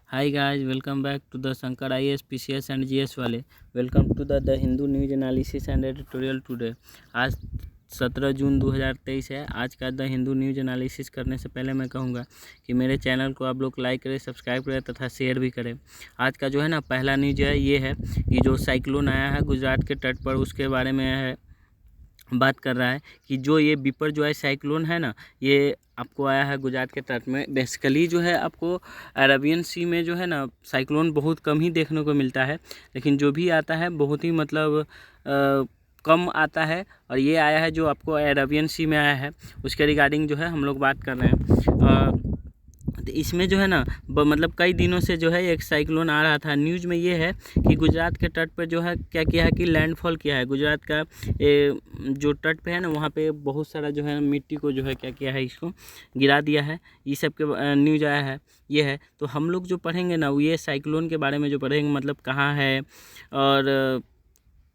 Hi guys, welcome back to the Shankar IAS PCS and GS वाले। Welcome to the Hindu news analysis and editorial today. आज 17 जून 2023 है। आज का the Hindu news analysis करने से पहले मैं कहूँगा कि मेरे चैनल को आप लोग लाइक करें, सब्सक्राइब करें तथा शेयर भी करें। आज का जो है ना पहला न्यूज है ये है कि जो साइक्लोन आया है गुजरात के तट पर, उसके बारे में है बात कर रहा है कि जो ये बिपर जो है साइक्लोन है ना, ये आपको आया है गुजरात के तट में। बेसिकली जो है आपको अरेबियन सी में जो है ना साइक्लोन बहुत कम ही देखने को मिलता है, लेकिन जो भी आता है बहुत ही मतलब कम आता है। और ये आया है जो आपको अरेबियन सी में आया है, उसके रिगार्डिंग जो है हम लोग बात कर रहे हैं। तो इसमें जो है ना मतलब कई दिनों से जो है एक साइक्लोन आ रहा था। न्यूज़ में ये है कि गुजरात के तट पर जो है क्या किया है कि लैंडफॉल किया है। गुजरात का जो तट पे है ना वहाँ पे बहुत सारा जो है मिट्टी को जो है क्या किया है, इसको गिरा दिया है। ये सब के न्यूज़ आया है ये है। तो हम लोग जो पढ़ेंगे ना ये साइक्लोन के बारे में जो पढ़ेंगे, मतलब कहाँ है और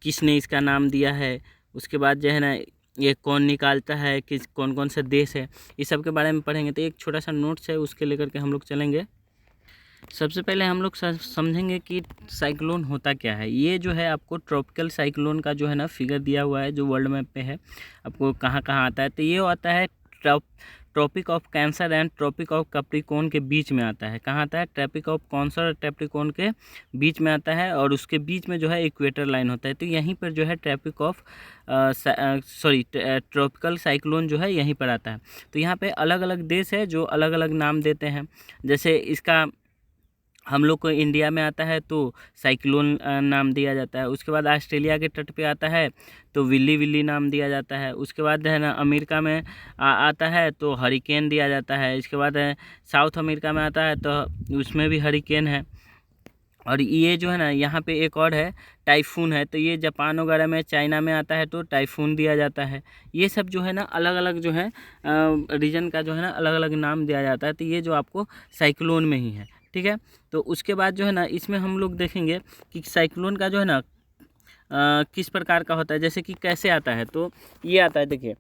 किसने इसका नाम दिया है, उसके बाद जो है ना ये कौन निकालता है, किस कौन कौन सा देश है, इस सब के बारे में पढ़ेंगे। तो एक छोटा सा नोट्स है, उसके लेकर के हम लोग चलेंगे। सबसे पहले हम लोग समझेंगे कि साइक्लोन होता क्या है। ये जो है आपको ट्रॉपिकल साइक्लोन का जो है ना फिगर दिया हुआ है, जो वर्ल्ड मैप पे है, आपको कहाँ कहाँ आता है। तो ये आता है tropic of cancer and tropic of capricorn के बीच में आता है। कहाँ आता है? ट्रॉपिक ऑफ कैंसर और कैप्रिकॉर्न के बीच में आता है, और उसके बीच में जो है इक्वेटर लाइन होता है। तो यहीं पर जो है ट्रॉपिकल साइक्लोन जो है यहीं पर आता है। तो यहाँ पे अलग अलग देश है जो अलग अलग नाम देते हैं। जैसे इसका हम लोग को इंडिया में आता है तो साइक्लोन नाम दिया जाता है। उसके बाद ऑस्ट्रेलिया के तट पे आता है तो विल्ली विल्ली नाम दिया जाता है। उसके बाद है ना अमेरिका में आता है तो हरिकेन दिया जाता है। इसके बाद साउथ अमेरिका में आता है तो उसमें भी हरिकेन है। और ये जो है ना यहाँ पे एक और है टाइफून है। तो ये जापान वगैरह में, चाइना में आता है तो टाइफून दिया जाता है। ये सब जो है ना अलग अलग जो है रीजन का जो है ना अलग अलग नाम दिया जाता है। तो ये जो आपको साइक्लोन में ही है, ठीक है। तो उसके बाद जो है ना इसमें हम लोग देखेंगे कि साइक्लोन का जो है ना किस प्रकार का होता है, जैसे कि कैसे आता है। तो ये आता है, देखिए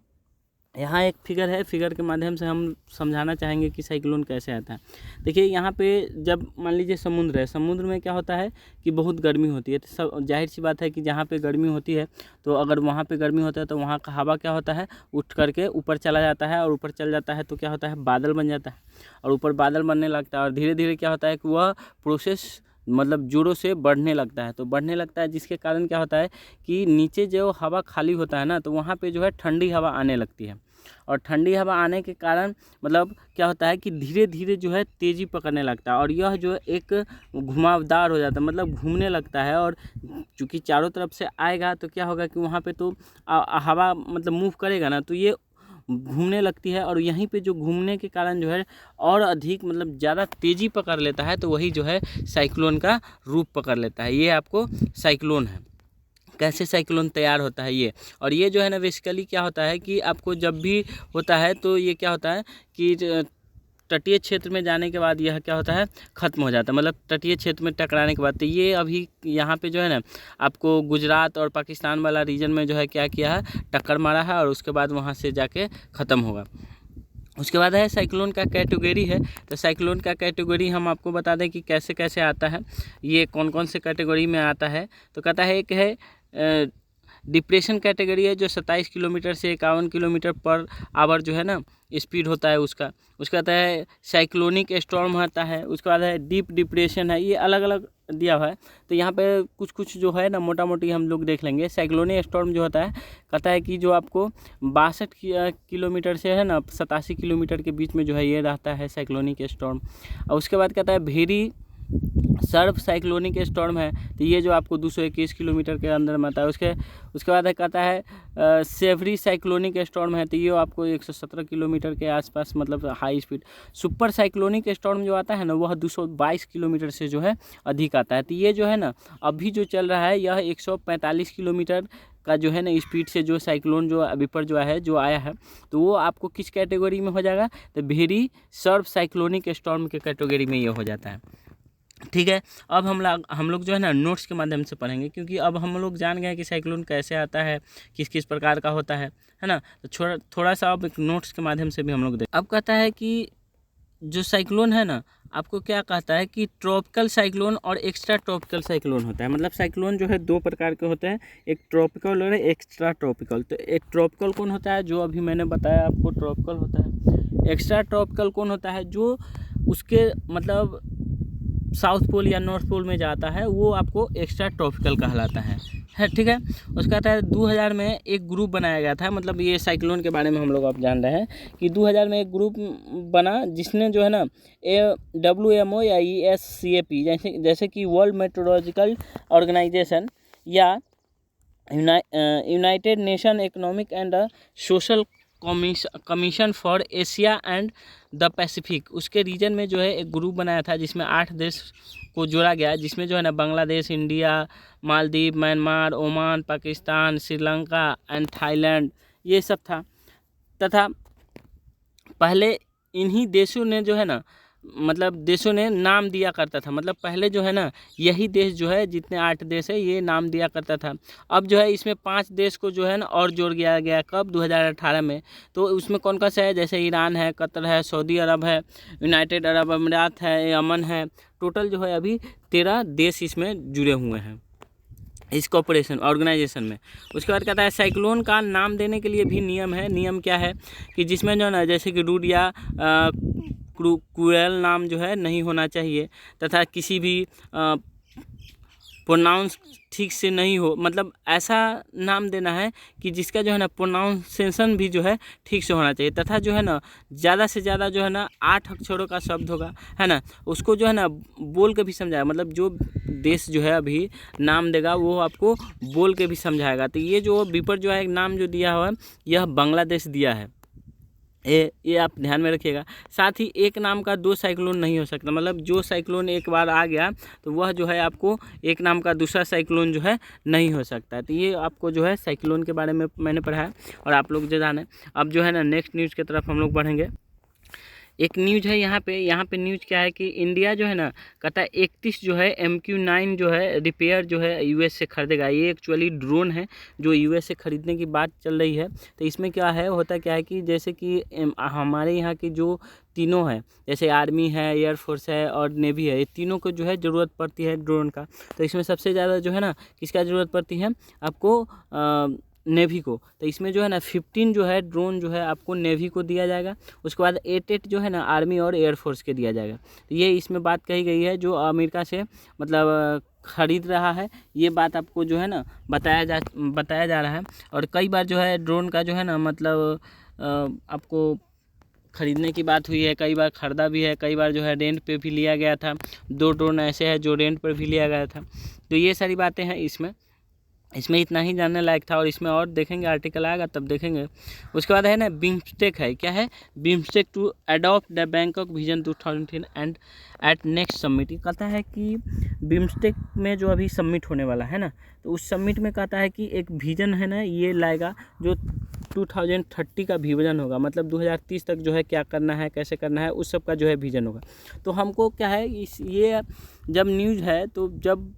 यहाँ एक फिगर है, फिगर के माध्यम से हम समझाना चाहेंगे कि साइक्लोन कैसे आता है। देखिए यहाँ पे जब मान लीजिए समुद्र है, समुद्र में क्या होता है कि बहुत गर्मी होती है। तो सब जाहिर सी बात है कि जहाँ पे गर्मी होती है तो अगर वहाँ पे गर्मी होता है तो वहाँ का हवा क्या होता है, उठ करके ऊपर चला जाता है, और ऊपर चल जाता है तो क्या होता है, बादल बन जाता है। और ऊपर बादल बनने लगता है और धीरे धीरे क्या होता है कि वह प्रोसेस मतलब जोरों से बढ़ने लगता है। तो बढ़ने लगता है जिसके कारण क्या होता है कि नीचे जो हवा खाली होता है ना, तो वहाँ पे जो है ठंडी हवा आने लगती है। और ठंडी हवा आने के कारण मतलब क्या होता है कि धीरे धीरे जो है तेज़ी पकड़ने लगता है, और यह जो एक घुमावदार हो जाता है, मतलब घूमने लगता है। और चूँकि चारों तरफ से आएगा तो क्या होगा कि वहाँ पे तो हवा मतलब मूव करेगा ना, तो ये घूमने लगती है। और यहीं पे जो घूमने के कारण जो है और अधिक मतलब ज़्यादा तेज़ी पकड़ लेता है, तो वही जो है साइक्लोन का रूप पकड़ लेता है। ये आपको साइक्लोन है। कैसे साइक्लोन तैयार होता है ये। और ये जो है ना बेसिकली क्या होता है कि आपको जब भी होता है तो ये क्या होता है कि तटीय क्षेत्र में जाने के बाद यह क्या होता है, ख़त्म हो जाता है। मतलब तटीय क्षेत्र में टकराने के बाद। तो ये अभी यहाँ पे जो है ना आपको गुजरात और पाकिस्तान वाला रीजन में जो है क्या किया है, टक्कर मारा है, और उसके बाद वहाँ से जाके ख़त्म होगा। उसके बाद है साइक्लोन का कैटेगरी है। तो साइक्लोन का कैटेगरी हम आपको बता दें कि कैसे कैसे आता है, ये कौन कौन से कैटेगरी में आता है। तो कहता है एक है डिप्रेशन कैटेगरी है, जो 27 किलोमीटर से 51 किलोमीटर पर आवर जो है ना स्पीड होता है उसका। उसका आता है साइक्लोनिक स्टॉर्म आता है। उसके बाद है डीप डिप्रेशन है। ये अलग अलग दिया हुआ है। तो यहाँ पे कुछ कुछ जो है ना मोटा मोटी हम लोग देख लेंगे। साइक्लोनिक स्टॉर्म जो होता है कहता है कि जो आपको 62 किलोमीटर से है ना 87 किलोमीटर के बीच में जो है ये रहता है साइक्लोनिक स्टॉर्म। और उसके बाद कहता है वेरी सर्व साइक्लोनिक स्टॉर्म है। तो ये जो आपको 221 किलोमीटर के अंदर में आता है। उसके बाद कहता है सेवरी साइक्लोनिक स्टॉर्म है। तो ये आपको 117 किलोमीटर के आसपास मतलब high speed. Super cyclonic storm जो आता है ना वह 222 किलोमीटर से जो है अधिक आता है। तो ये जो है ना अभी जो चल रहा है यह 145 किलोमीटर का जो है ना स्पीड से जो साइक्लोन जो अभी पर जो है जो आया है, तो वो आपको किस कैटेगरी में हो जाएगा, तो वेरी सर्व साइक्लोनिक स्टॉर्म के कैटेगरी में ये हो जाता है। ठीक है। अब हम लोग जो है ना नोट्स के माध्यम से पढ़ेंगे, क्योंकि अब हम लोग जान गए कि साइक्लोन कैसे आता है, किस किस प्रकार का होता है ना। तो थोड़ा सा अब एक नोट्स के माध्यम से भी हम लोग देख। अब कहता है कि जो साइक्लोन है ना आपको क्या कहता है कि ट्रॉपिकल साइक्लोन और एक्स्ट्रा ट्रॉपिकल साइक्लोन होता है। मतलब साइक्लोन जो है दो प्रकार के होते हैं, एक ट्रॉपिकल और एक्स्ट्रा ट्रॉपिकल। तो एक ट्रॉपिकल कौन होता है, जो अभी मैंने बताया आपको ट्रॉपिकल होता है। एक्स्ट्रा ट्रॉपिकल कौन होता है, जो उसके मतलब साउथ पोल या नॉर्थ पोल में जाता है, वो आपको एक्स्ट्रा ट्रॉपिकल कहलाता है ठीक है। उसका कहता है 2000 में एक ग्रुप बनाया गया था। मतलब ये साइक्लोन के बारे में हम लोग अब जान रहे हैं कि 2000 में एक ग्रुप बना जिसने जो है ना WMO या ESCAP जैसे कि वर्ल्ड मेट्रोलॉजिकल ऑर्गेनाइजेशन या United nation economic and social commission for Asia and the Pacific, उसके रीजन में जो है एक ग्रुप बनाया था जिसमें 8 देश को जोड़ा गया, जिसमें जो है ना Bangladesh, India, Maldives, Myanmar, Oman, Pakistan, Sri Lanka and Thailand, ये सब था। तथा पहले इन्हीं देशों ने जो है ना मतलब देशों ने नाम दिया करता था। मतलब पहले जो है ना यही देश जो है, जितने 8 देश है, ये नाम दिया करता था। अब जो है इसमें 5 देश को जो है ना और जोड़ दिया गया। कब? 2018 में। तो उसमें कौन कौन सा है, जैसे ईरान है, कतर है, सऊदी अरब है, यूनाइटेड अरब अमीरात है, यमन है। टोटल जो है अभी 13 देश इसमें जुड़े हुए हैं इस कॉपरेशन ऑर्गेनाइजेशन में। उसके बाद कहता है साइक्लोन का नाम देने के लिए भी नियम है। नियम क्या है कि जिसमें जो है ना जैसे कि रूड या क्रूएल नाम जो है नहीं होना चाहिए, तथा किसी भी प्रोनाउंस ठीक से नहीं हो। मतलब ऐसा नाम देना है कि जिसका जो है ना प्रोनाउंसिएशन भी जो है ठीक से होना चाहिए, तथा जो है ना ज़्यादा से ज़्यादा जो है ना 8 अक्षरों का शब्द होगा, है ना, उसको जो है ना बोल के भी समझाएगा। मतलब जो देश जो है अभी नाम देगा वो आपको बोल के भी समझाएगा। तो ये जो विपर जो है एक नाम जो दिया हुआ है, यह बांग्लादेश दिया है। ये आप ध्यान में रखिएगा। साथ ही एक नाम का 2 साइक्लोन नहीं हो सकता। मतलब जो साइक्लोन एक बार आ गया तो वह जो है आपको एक नाम का दूसरा साइक्लोन जो है नहीं हो सकता। तो ये आपको जो है साइक्लोन के बारे में मैंने पढ़ा है और आप लोग जो जाने। अब जो है ना नेक्स्ट न्यूज़ की तरफ हम लोग बढ़ेंगे। एक न्यूज़ है यहाँ पे न्यूज़ क्या है कि इंडिया जो है ना कहता है 31 जो है MQ-9 जो है रिपेयर जो है US से खरीदेगा। ये एक्चुअली ड्रोन है जो US से ख़रीदने की बात चल रही है। तो इसमें क्या है, होता क्या है कि जैसे कि हमारे यहाँ की जो तीनों है, जैसे आर्मी है, एयरफोर्स है और नेवी है, ये तीनों को जो है ज़रूरत पड़ती है ड्रोन का। तो इसमें सबसे ज़्यादा जो है ना किसका ज़रूरत पड़ती है आपको, नेवी को। तो इसमें जो है ना 15 जो है ड्रोन जो है आपको नेवी को दिया जाएगा। उसके बाद 8 जो है ना आर्मी और एयरफोर्स के दिया जाएगा। तो ये इसमें बात कही गई है जो अमेरिका से मतलब ख़रीद रहा है, ये बात आपको जो है ना बताया जा रहा है। और कई बार जो है ड्रोन का जो है ना मतलब आपको ख़रीदने की बात हुई है, कई बार ख़रीदा भी है, कई बार जो है रेंट पे भी लिया गया था। 2 ड्रोन ऐसे हैं जो रेंट पर भी लिया गया था। तो ये सारी बातें हैं इसमें इतना ही जानने लायक था। और इसमें और देखेंगे, आर्टिकल आएगा तब देखेंगे। उसके बाद है ना बिम्स्टेक है। क्या है? BIMSTEC to adopt the Bangkok vision 2010 and at next summit. कहता है कि बिम्स्टेक में जो अभी सबमिट होने वाला है ना, तो उस समिट में कहता है कि एक विजन है ना ये लाएगा जो 2030 का विजन होगा। मतलब 2030 तक जो है क्या करना है, कैसे करना है, उस सब का जो है विजन होगा। तो हमको क्या है ये जब न्यूज़ है तो जब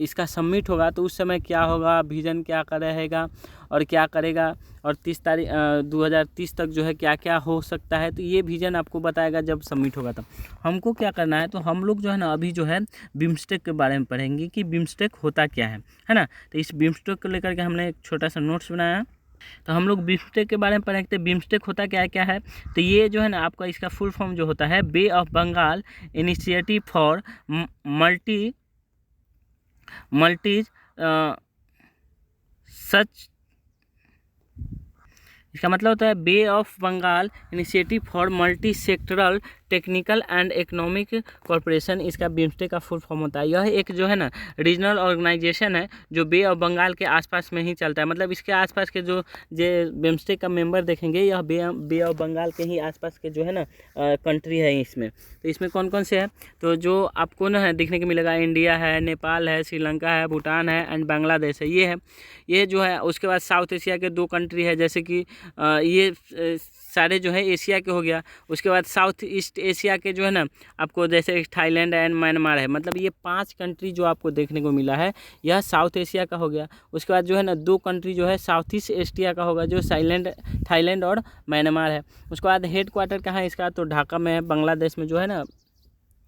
इसका सबमिट होगा तो उस समय क्या होगा, विजन क्या रहेगा और क्या करेगा, और 2030 तक जो है क्या क्या हो सकता है, तो ये विजन आपको बताएगा जब सबमिट होगा। तब हमको क्या करना है, तो हम लोग जो है ना अभी जो है बिम्स्टेक के बारे में पढ़ेंगे कि बिम्स्टेक होता क्या है ना। तो इस बिम्स्टेक को लेकर के हमने एक छोटा सा नोट्स बनाया। तो हम लोग बिम्स्टेक के बारे में पढ़ेंगे। बिम्स्टेक होता क्या है, तो ये जो है ना आपका इसका फुल फॉर्म जो होता है bay of Bengal initiative for multi such. इसका मतलब होता है bay of Bengal initiative for multi sectoral technical and economic cooperation. इसका बिम्स्टेक का फुल फॉर्म होता है। यह एक जो है ना रीजनल ऑर्गेनाइजेशन है जो बे ऑफ बंगाल के आसपास में ही चलता है। मतलब इसके आसपास के जो बिम्स्टेक का मेंबर देखेंगे, यह बे ऑफ बंगाल के ही आसपास के जो है ना कंट्री है इसमें। तो इसमें कौन कौन से हैं, तो जो आपको ना देखने को मिलेगा, इंडिया है, नेपाल है, श्रीलंका है, भूटान है एंड बांग्लादेश है। ये जो है। उसके बाद साउथ एशिया के 2 कंट्री है, जैसे कि ये सारे जो है एशिया के हो गया। उसके बाद साउथ ईस्ट एशिया के जो है ना आपको जैसे थाईलैंड एंड म्यांमार है। मतलब ये 5 कंट्री जो आपको देखने को मिला है, यह साउथ एशिया का हो गया। उसके बाद जो है ना 2 कंट्री जो है साउथ ईस्ट एशिया का होगा, जो थाईलैंड और म्यांमार है। उसके बाद हेड क्वार्टर कहाँ है इसका, तो ढाका में है, बांग्लादेश में जो है ना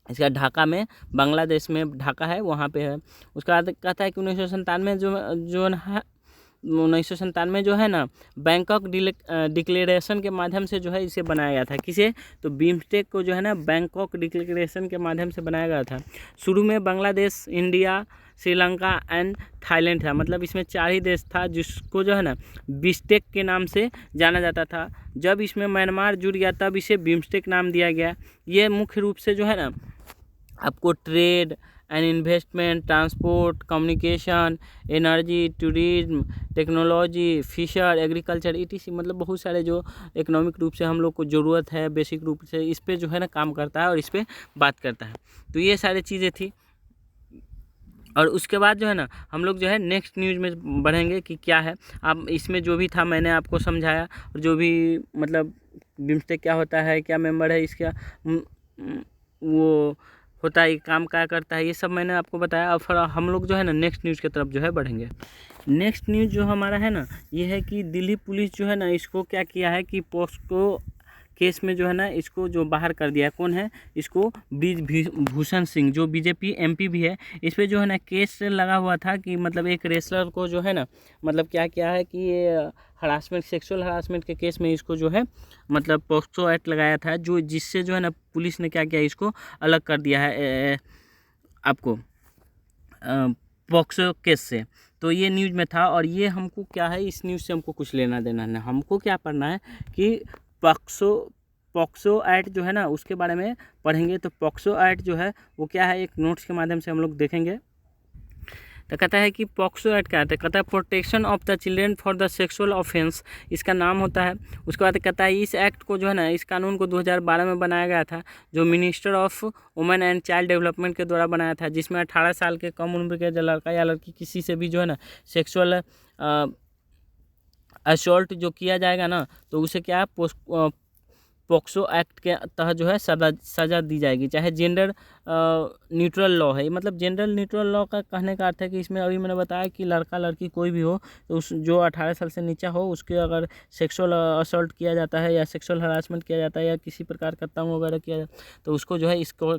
इसका ढाका में, बांग्लादेश में ढाका है, वहाँ पे है। उसका बाद कहता है कि 1997 जो है 1997 जो है ना, बैंकॉक डिक्लेरेशन के माध्यम से जो है इसे बनाया गया था। किसे? तो बिम्स्टेक को जो है ना बैंकॉक डिक्लेरेशन के माध्यम से बनाया गया था। शुरू में Bangladesh, India, Sri Lanka and Thailand था। मतलब इसमें 4 ही देश था जिसको जो है ना बिम्स्टेक के नाम से जाना जाता था। जब इसमें म्यांमार जुड़ गया तब इसे बिम्स्टेक नाम दिया गया। ये मुख्य रूप से जो है ना आपको trade and investment, transport, communication, energy, tourism, technology, fisher, agriculture etc मतलब बहुत सारे जो इकोनॉमिक रूप से हम लोग को ज़रूरत है बेसिक रूप से इस पे जो है ना काम करता है और इस पे बात करता है। तो ये सारी चीज़ें थी। और उसके बाद जो है ना हम लोग जो है नेक्स्ट न्यूज़ में बढ़ेंगे कि क्या है। आप इसमें जो भी था मैंने आपको समझाया, और जो भी मतलब बिम्स्टेक क्या होता है, क्या मेंबर है इसका, वो होता है, काम क्या करता है, ये सब मैंने आपको बताया। और फिर हम लोग जो है ना नेक्स्ट न्यूज़ की तरफ जो है बढ़ेंगे। नेक्स्ट न्यूज़ जो हमारा है ना ये है कि दिल्ली पुलिस जो है ना इसको क्या किया है कि पोस्को केस में जो है ना इसको जो बाहर कर दिया है। कौन है? इसको ब्रिजभूषण सिंह, जो बीजेपी MP भी है। इस पर जो है ना केस लगा हुआ था कि मतलब एक रेसलर को जो है ना मतलब क्या किया है कि ये हरासमेंट, सेक्सुअल हरासमेंट के केस में इसको जो है मतलब पोक्सो एक्ट लगाया था, जो जिससे जो है ना पुलिस ने क्या किया, इसको अलग कर दिया है आपको पोक्सो केस से। तो ये न्यूज़ में था। और ये हमको क्या है, इस न्यूज़ से हमको कुछ लेना देना नहीं। हमको क्या पढ़ना है कि पॉक्सो एक्ट जो है ना उसके बारे में पढ़ेंगे। तो पॉक्सो एक्ट जो है वो क्या है, एक नोट्स के माध्यम से हम लोग देखेंगे। तो कहता है कि पॉक्सो एक्ट क्या है, कहता है protection of the children for the sexual offence, इसका नाम होता है। उसके बाद कहता है इस एक्ट को जो है ना, इस कानून को 2012 में बनाया गया था, जो minister of women and child development के द्वारा बनाया था, जिसमें 18 साल के कम उम्र के लड़का या लड़की किसी से भी जो है ना सेक्सुअल असॉल्ट जो किया जाएगा ना तो उसे क्या है पॉक्सो एक्ट के तहत जो है सज़ा दी जाएगी, चाहे जेंडर न्यूट्रल लॉ है। मतलब जेंडर न्यूट्रल लॉ का कहने का अर्थ है कि इसमें अभी मैंने बताया कि लड़का लड़की कोई भी हो तो उस जो 18 साल से नीचा हो उसके अगर सेक्सुअल असॉल्ट किया जाता है या सेक्सुअल हरासमेंट किया जाता है या किसी प्रकार का तंग वगैरह किया जाता है तो उसको जो है इसको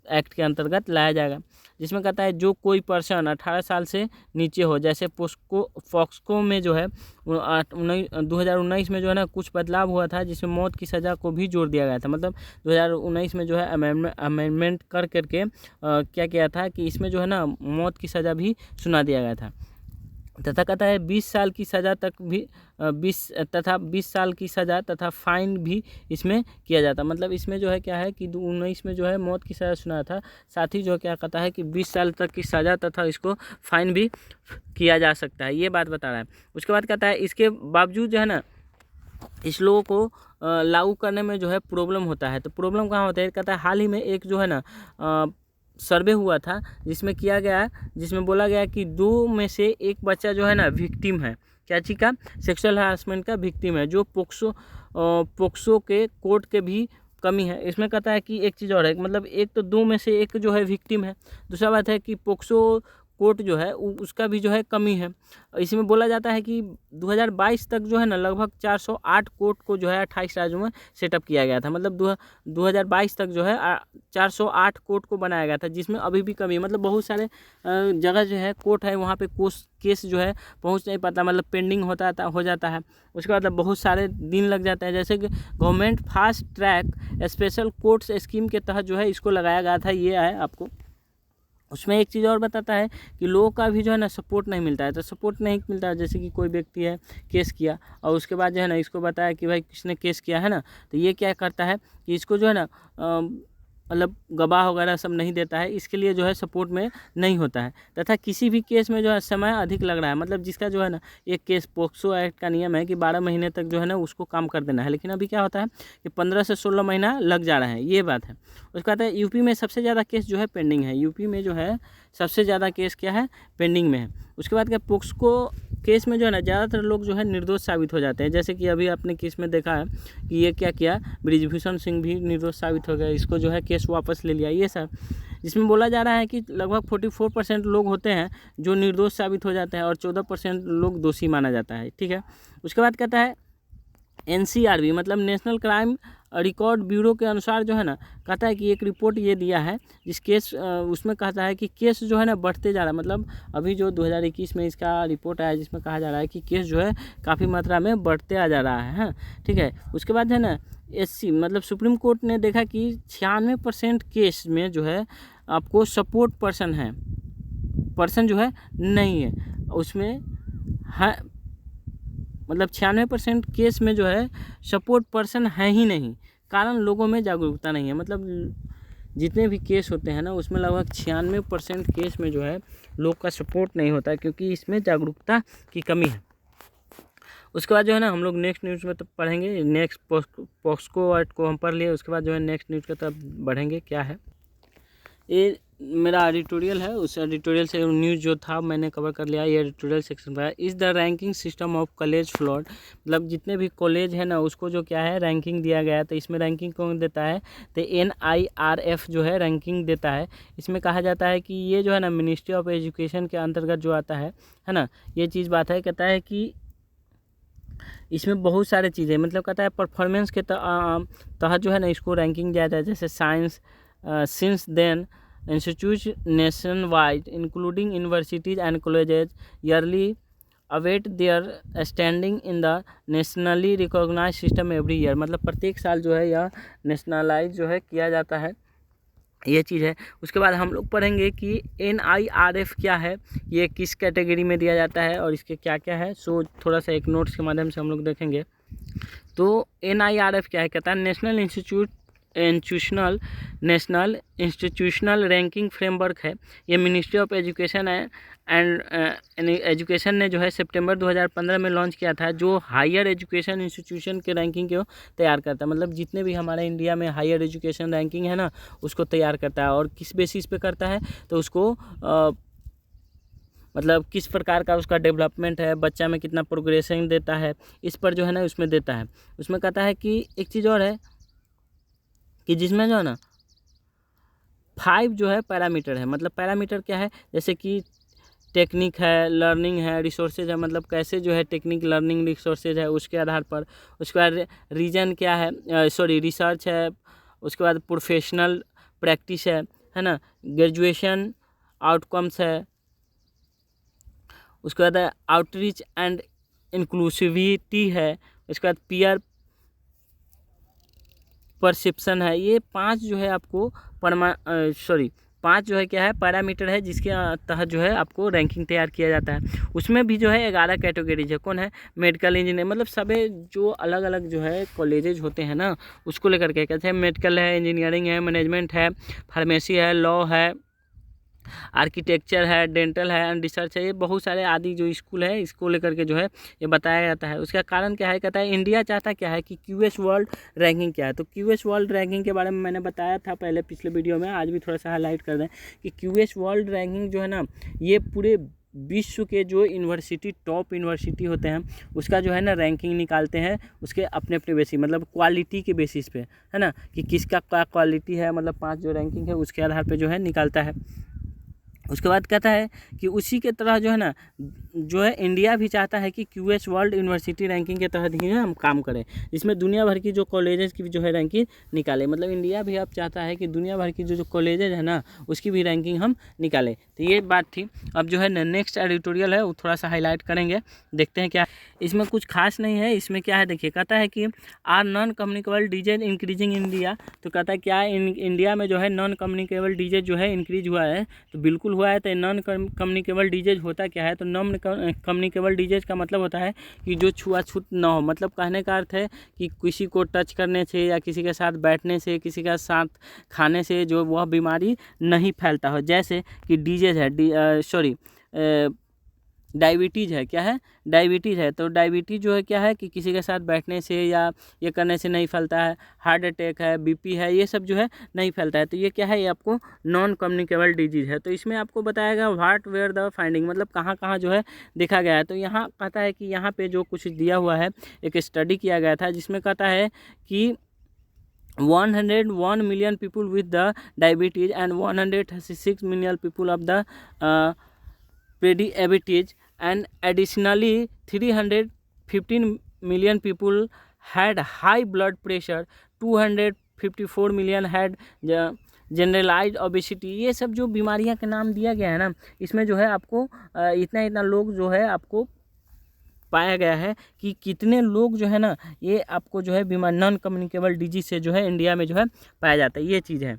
एक्ट के अंतर्गत लाया जाएगा। जिसमें कहता है जो कोई पर्सन 18 साल से नीचे हो, जैसे पॉक्सो में जो है 2019 में जो है ना कुछ बदलाव हुआ था जिसमें मौत की सज़ा को भी जोड़ दिया गया था। मतलब 2019 में जो है अमेंडमेंट कर करके क्या किया था कि इसमें जो है ना मौत की सज़ा भी सुना दिया गया था। तथा कहता है 20 साल की सज़ा तक भी 20 साल की सज़ा तथा फाइन भी इसमें किया जाता। मतलब इसमें जो है क्या है कि 19 में जो है मौत की सज़ा सुना था, साथ ही जो क्या कहता है कि 20 साल तक की सज़ा तथा इसको फाइन भी किया जा सकता है, ये बात बता रहा है। उसके बाद कहता है इसके बावजूद जो है ना इस लोगों को लागू करने में जो है प्रॉब्लम होता है। तो प्रॉब्लम कहाँ होता है? कहता है हाल ही में एक जो है ना सर्वे हुआ था जिसमें किया गया, जिसमें बोला गया कि 2 में से 1 बच्चा जो है ना विक्टिम है, क्या चीज़ का? सेक्सुअल हरासमेंट का विक्टिम है, जो पोक्सो के कोर्ट के भी कमी है। इसमें कहता है कि एक चीज़ और है, मतलब एक तो 2 में से 1 जो है विक्टिम है, दूसरा बात है कि पोक्सो कोर्ट जो है उसका भी जो है कमी है। इसमें बोला जाता है कि 2022 तक जो है ना लगभग 408 कोर्ट को जो है 28 राज्यों में सेटअप किया गया था। मतलब 2022 तक जो है 408 कोर्ट को बनाया गया था, जिसमें अभी भी कमी है। मतलब बहुत सारे जगह जो है कोर्ट है वहाँ पे केस जो है पहुँच नहीं पाता, मतलब पेंडिंग हो जाता है। उसके बाद बहुत सारे दिन लग जाता है। जैसे कि government fast track special courts scheme के तहत जो है इसको लगाया गया था, ये है आपको। उसमें एक चीज़ और बताता है कि लोगों का भी जो है ना सपोर्ट नहीं मिलता है। तो सपोर्ट नहीं मिलता है, जैसे कि कोई व्यक्ति है केस किया और उसके बाद जो है ना इसको बताया कि भाई किसने केस किया है ना, तो ये क्या करता है कि इसको जो है ना मतलब गवाह वगैरह सब नहीं देता है, इसके लिए जो है सपोर्ट में नहीं होता है। तथा किसी भी केस में जो है समय अधिक लग रहा है। मतलब जिसका जो है ना एक केस पोक्सो एक्ट का नियम है कि 12 महीने तक जो है ना उसको काम कर देना है, लेकिन अभी क्या होता है कि 15 से 16 महीना लग जा रहा है, ये बात है। उसके बाद यूपी में सबसे ज़्यादा केस जो है पेंडिंग है। यूपी में जो है सबसे ज़्यादा केस क्या है? पेंडिंग में है। उसके बाद क्या पोक्सो केस में जो है ना ज़्यादातर लोग जो है निर्दोष साबित हो जाते हैं। जैसे कि अभी आपने केस में देखा है कि ये क्या किया, ब्रिजभूषण सिंह भी निर्दोष साबित हो गया, इसको जो है केस वापस ले लिया, ये सब। जिसमें बोला जा रहा है कि लगभग 44% लोग होते हैं जो निर्दोष साबित हो जाते हैं और 14% लोग दोषी माना जाता है, ठीक है। उसके बाद कहता है NCRB मतलब नेशनल क्राइम रिकॉर्ड ब्यूरो के अनुसार जो है ना, कहता है कि एक रिपोर्ट ये दिया है जिस केस उसमें कहता है कि केस जो है ना बढ़ते जा रहा है। मतलब अभी जो 2021 में इसका रिपोर्ट आया जिसमें कहा जा रहा है कि केस जो है काफ़ी मात्रा में बढ़ते आ जा रहा है। हाँ, ठीक है। उसके बाद है ना SC मतलब सुप्रीम कोर्ट ने देखा कि 96% केस में जो है आपको सपोर्ट पर्सन जो है नहीं है उसमें है। मतलब 96% केस में जो है सपोर्ट पर्सन है ही नहीं, कारण लोगों में जागरूकता नहीं है। मतलब जितने भी केस होते हैं ना उसमें लगभग 96% केस में जो है लोग का सपोर्ट नहीं होता है, क्योंकि इसमें जागरूकता की कमी है। उसके बाद जो है ना हम लोग नेक्स्ट न्यूज़ में तो पढ़ेंगे, नेक्स्ट पॉक्सको एक्ट को हम पढ़ लिए। उसके बाद जो है नेक्स्ट न्यूज़ की तरफ बढ़ेंगे। क्या है ये मेरा एडिटोरियल है, उस एडिटोरियल से न्यूज़ जो था मैंने कवर कर लिया। ये एडिटोरियल सेक्शन पर है। Is the ranking system of college flawed, मतलब जितने भी कॉलेज है ना उसको जो क्या है रैंकिंग दिया गया है। तो इसमें रैंकिंग कौन देता है, तो NIRF जो है रैंकिंग देता है। इसमें कहा जाता है कि ये जो है ना मिनिस्ट्री ऑफ एजुकेशन के अंतर्गत जो आता है ना, ये चीज़ बात है। कहता है कि इसमें बहुत सारे चीज़ें मतलब कहता है परफॉर्मेंस के तहत जो है ना इसको रैंकिंग दिया जाता है। जैसे science since then institute nationwide including universities and colleges yearly await their standing in the nationally recognise system every year, मतलब प्रत्येक साल जो है यह नेशनलाइज जो है किया जाता है, ये चीज़ है। उसके बाद हम लोग पढ़ेंगे कि NIRF क्या है, ये किस कैटेगरी में दिया जाता है और इसके क्या क्या है। सो थोड़ा सा एक नोट्स के माध्यम से हम लोग देखेंगे। तो NIRF क्या है, कहता है नेशनल इंस्टीट्यूशनल रैंकिंग फ्रेमवर्क है। ये मिनिस्ट्री ऑफ एजुकेशन है एंड एजुकेशन ने जो है सितंबर 2015 में लॉन्च किया था, जो हायर एजुकेशन इंस्टीट्यूशन के रैंकिंग को तैयार करता है। मतलब जितने भी हमारे इंडिया में हायर एजुकेशन रैंकिंग है ना उसको तैयार करता है। और किस बेसिस पे करता है, तो उसको मतलब किस प्रकार का उसका डेवलपमेंट है, बच्चा में कितना प्रोग्रेशन देता है, इस पर जो है ना उसमें देता है। उसमें कहता है कि एक चीज़ और है कि जिसमें जो है ना 5 जो है पैरामीटर है। मतलब पैरामीटर क्या है, जैसे कि टेक्निक है, लर्निंग है, रिसोर्सेज है, मतलब कैसे जो है टेक्निक लर्निंग रिसोर्सेज है उसके आधार पर। उसके बाद रीजन क्या है, रिसर्च है। उसके बाद प्रोफेशनल प्रैक्टिस है ना, ग्रेजुएशन आउटकम्स है। उसके बाद आउटरीच एंड इंक्लूसिविटी है। उसके बाद पीयर परसेप्शन है। ये 5 जो है आपको 5 जो है क्या है पैरामीटर है, जिसके तहत जो है आपको रैंकिंग तैयार किया जाता है। उसमें भी जो है 11 कैटेगरीज है। कौन है, मेडिकल इंजीनियर, मतलब सभी जो अलग अलग जो है कॉलेजेज होते हैं ना उसको लेकर के कहते हैं। मेडिकल है, इंजीनियरिंग है, मैनेजमेंट है, फार्मेसी है, लॉ है, आर्किटेक्चर है, डेंटल है एंड रिसर्च है। ये बहुत सारे आदि जो स्कूल है इसको लेकर के जो है ये बताया जाता है। उसका कारण क्या है, कहता है इंडिया चाहता क्या है कि QS वर्ल्ड रैंकिंग क्या है। तो QS वर्ल्ड रैंकिंग के बारे में मैंने बताया था पहले पिछले वीडियो में, आज भी थोड़ा सा हाईलाइट कर दें कि QS वर्ल्ड रैंकिंग जो है ना ये पूरे विश्व के जो यूनिवर्सिटी टॉप यूनिवर्सिटी होते हैं उसका जो है ना रैंकिंग निकालते हैं उसके अपने अपने बेसिस, मतलब क्वालिटी के बेसिस पे, है ना, कि किसका क्या क्वालिटी है। मतलब 5 जो रैंकिंग है उसके आधार पे जो है निकालता है। उसके बाद कहता है कि उसी के तरह जो है ना जो है इंडिया भी चाहता है कि QS वर्ल्ड यूनिवर्सिटी रैंकिंग के तहत ही हम काम करें, जिसमें दुनिया भर की जो कॉलेजेस की जो है रैंकिंग निकालें। मतलब इंडिया भी अब चाहता है कि दुनिया भर की जो कॉलेजेज है ना उसकी भी रैंकिंग हम निकालें। तो ये बात थी। अब जो है नेक्स्ट एडिटोरियल है वो थोड़ा सा हाईलाइट करेंगे, देखते हैं क्या इसमें। कुछ खास नहीं है इसमें। क्या है देखिए, कहता है कि are non communicable disease increasing India. तो कहता है क्या इंडिया में जो है नॉन कम्युनिकेबल डिजीज जो है इंक्रीज हुआ है, तो बिल्कुल हुआ है। तो नॉन कम्युनिकेबल डिजीज होता क्या है, तो नॉन कम्युनिकेबल डिजीज का मतलब होता है कि जो छुआछूत ना हो। मतलब कहने का अर्थ है कि किसी को टच करने से या किसी के साथ बैठने से, किसी के साथ खाने से जो वह बीमारी नहीं फैलता हो। जैसे कि डिजीज है डायबिटीज़ है, क्या है, डायबिटीज़ है। तो डायबिटीज़ जो है क्या है कि किसी के साथ बैठने से या ये करने से नहीं फैलता है। हार्ट अटैक है, BP है, ये सब जो है नहीं फैलता है। तो ये क्या है, ये आपको नॉन कम्युनिकेबल डिजीज़ है। तो इसमें आपको बताया गया व्हाट वेयर द फाइंडिंग, मतलब कहाँ कहाँ जो है देखा गया है। तो यहाँ कहता है कि यहाँ पे जो कुछ दिया हुआ है, एक स्टडी किया गया था जिसमें कहता है कि 101 million people with the diabetes and 136 million people of the pre-diabetes and additionally 315 million people had high blood pressure, 254 million had generalised obesity. ये सब जो बीमारियां के नाम दिया गया है ना, इसमें जो है आपको इतना इतना लोग जो है आपको पाया गया है कि कितने लोग जो है ना ये आपको जो है बीमार नॉन कम्युनिकेबल डिजीज से जो है इंडिया में जो है पाया जाता है, ये चीज़ है।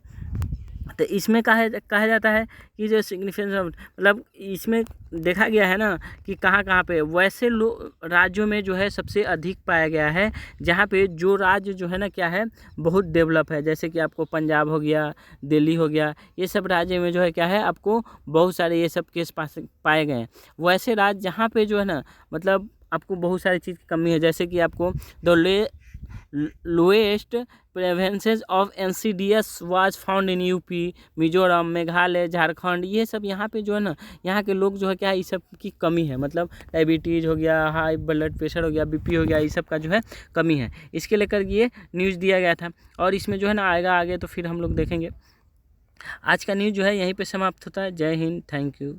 तो इसमें कहा जाता है कि जो सिग्निफिकेंस मतलब इसमें देखा गया है ना कि कहाँ कहाँ पे वैसे राज्यों में जो है सबसे अधिक पाया गया है, जहाँ पे जो राज्य जो है ना क्या है बहुत डेवलप है, जैसे कि आपको पंजाब हो गया, दिल्ली हो गया, ये सब राज्य में जो है क्या है आपको बहुत सारे ये सब केस पाए गए हैं। वैसे राज्य जहाँ पे जो है ना मतलब आपको बहुत सारी चीज़ की कमी है, जैसे कि आपको the lowest prevalence of NCDs was found in UP, Mizoram, Meghalaya, Jharkhand. ये सब यहाँ पे जो है ना यहाँ के लोग जो है क्या इस सब की कमी है, मतलब डायबिटीज़ हो गया, हाई ब्लड प्रेशर हो गया, BP हो गया, ये सब का जो है कमी है। इसके लेकर ये न्यूज़ दिया गया था और इसमें जो है ना आएगा आगे तो फिर हम लोग देखेंगे। आज का न्यूज़ जो है यहीं पे समाप्त होता है। जय हिंद, थैंक यू।